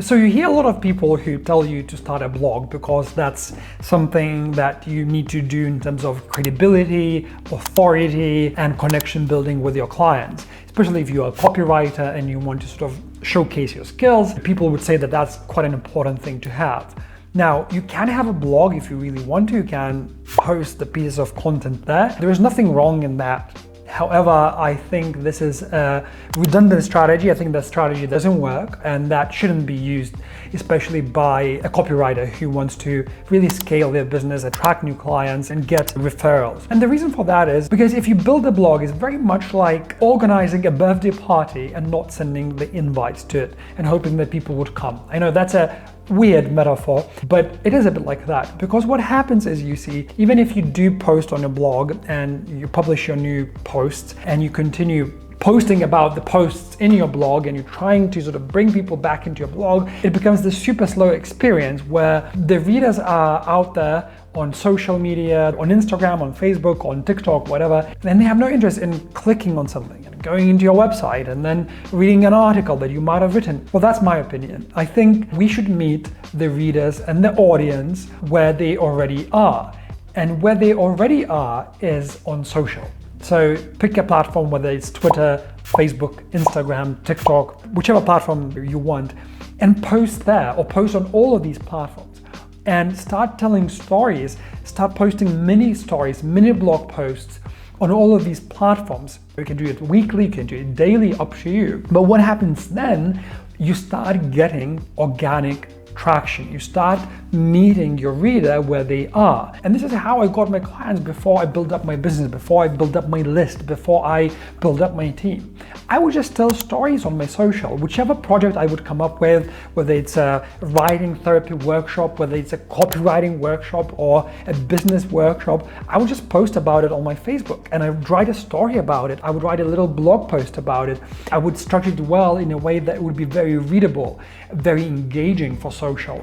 So you hear a lot of people who tell you to start a blog because that's something that you need to do in terms of credibility, authority, and connection building with your clients. Especially if you're a copywriter and you want to sort of showcase your skills, people would say that that's quite an important thing to have. Now, you can have a blog if you really want to. You can post the pieces of content there. There is nothing wrong in that. However, I think this is a redundant strategy. I think that strategy doesn't work, and that shouldn't be used, especially by a copywriter who wants to really scale their business, attract new clients, and get referrals. And the reason for that is because if you build a blog, it's very much like organizing a birthday party and not sending the invites to it and hoping that people would come. I know that's a weird metaphor, but it is a bit like that, because what happens is, you see, even if you do post on your blog and you publish your new posts and you continue posting about the posts in your blog and you're trying to sort of bring people back into your blog, it becomes this super slow experience where the readers are out there on social media, on Instagram, on Facebook, on TikTok, whatever, and they have no interest in clicking on something and going into your website and then reading an article that you might have written. Well, that's my opinion. I think we should meet the readers and the audience where they already are. And where they already are is on social. So pick a platform, whether it's Twitter, Facebook, Instagram, TikTok, whichever platform you want, and post there or post on all of these platforms. And start telling stories, start posting mini stories, mini blog posts on all of these platforms. You can do it weekly, you can do it daily, up to you. But what happens then, you start getting organic traction. You start meeting your reader where they are. And this is how I got my clients before I built up my business, before I built up my list, before I built up my team. I would just tell stories on my social, whichever project I would come up with, whether it's a writing therapy workshop, whether it's a copywriting workshop or a business workshop, I would just post about it on my Facebook and I would write a story about it. I would write a little blog post about it. I would structure it well in a way that would be very readable, very engaging for social.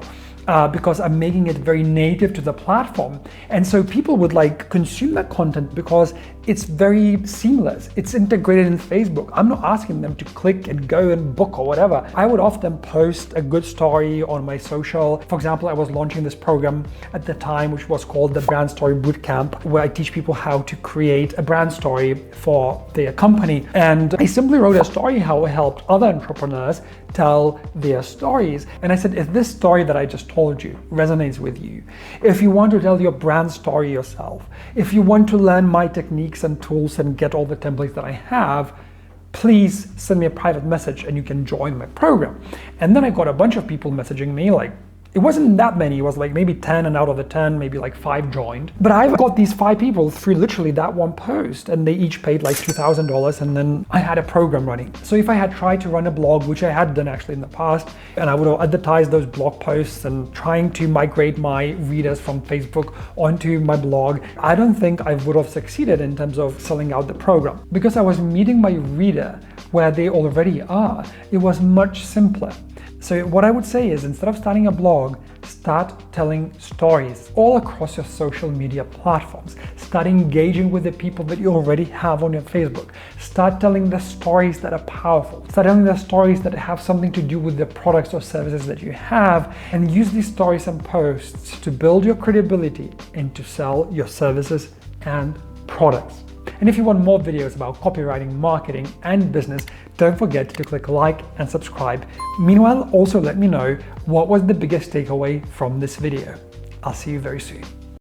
Because I'm making it very native to the platform. And so people would like consume that content because it's very seamless. It's integrated in Facebook. I'm not asking them to click and go and book or whatever. I would often post a good story on my social. For example, I was launching this program at the time, which was called the Brand Story Bootcamp, where I teach people how to create a brand story for their company. And I simply wrote a story how I helped other entrepreneurs tell their stories. And I said, if this story that I just told you resonates with you, if you want to tell your brand story yourself, if you want to learn my techniques and tools and get all the templates that I have, please send me a private message and you can join my program. And then I got a bunch of people messaging me, like, it wasn't that many, it was like maybe 10, and out of the 10, maybe like 5 joined. But I've got these 5 people through literally that one post, and they each paid like $2,000, and then I had a program running. So if I had tried to run a blog, which I had done actually in the past, and I would have advertised those blog posts and trying to migrate my readers from Facebook onto my blog, I don't think I would have succeeded in terms of selling out the program. Because I was meeting my reader where they already are, it was much simpler. So what I would say is, instead of starting a blog, start telling stories all across your social media platforms. Start engaging with the people that you already have on your Facebook. Start telling the stories that are powerful. Start telling the stories that have something to do with the products or services that you have, and use these stories and posts to build your credibility and to sell your services and products. And if you want more videos about copywriting, marketing, and business, don't forget to click like and subscribe. Meanwhile, also let me know what was the biggest takeaway from this video. I'll see you very soon.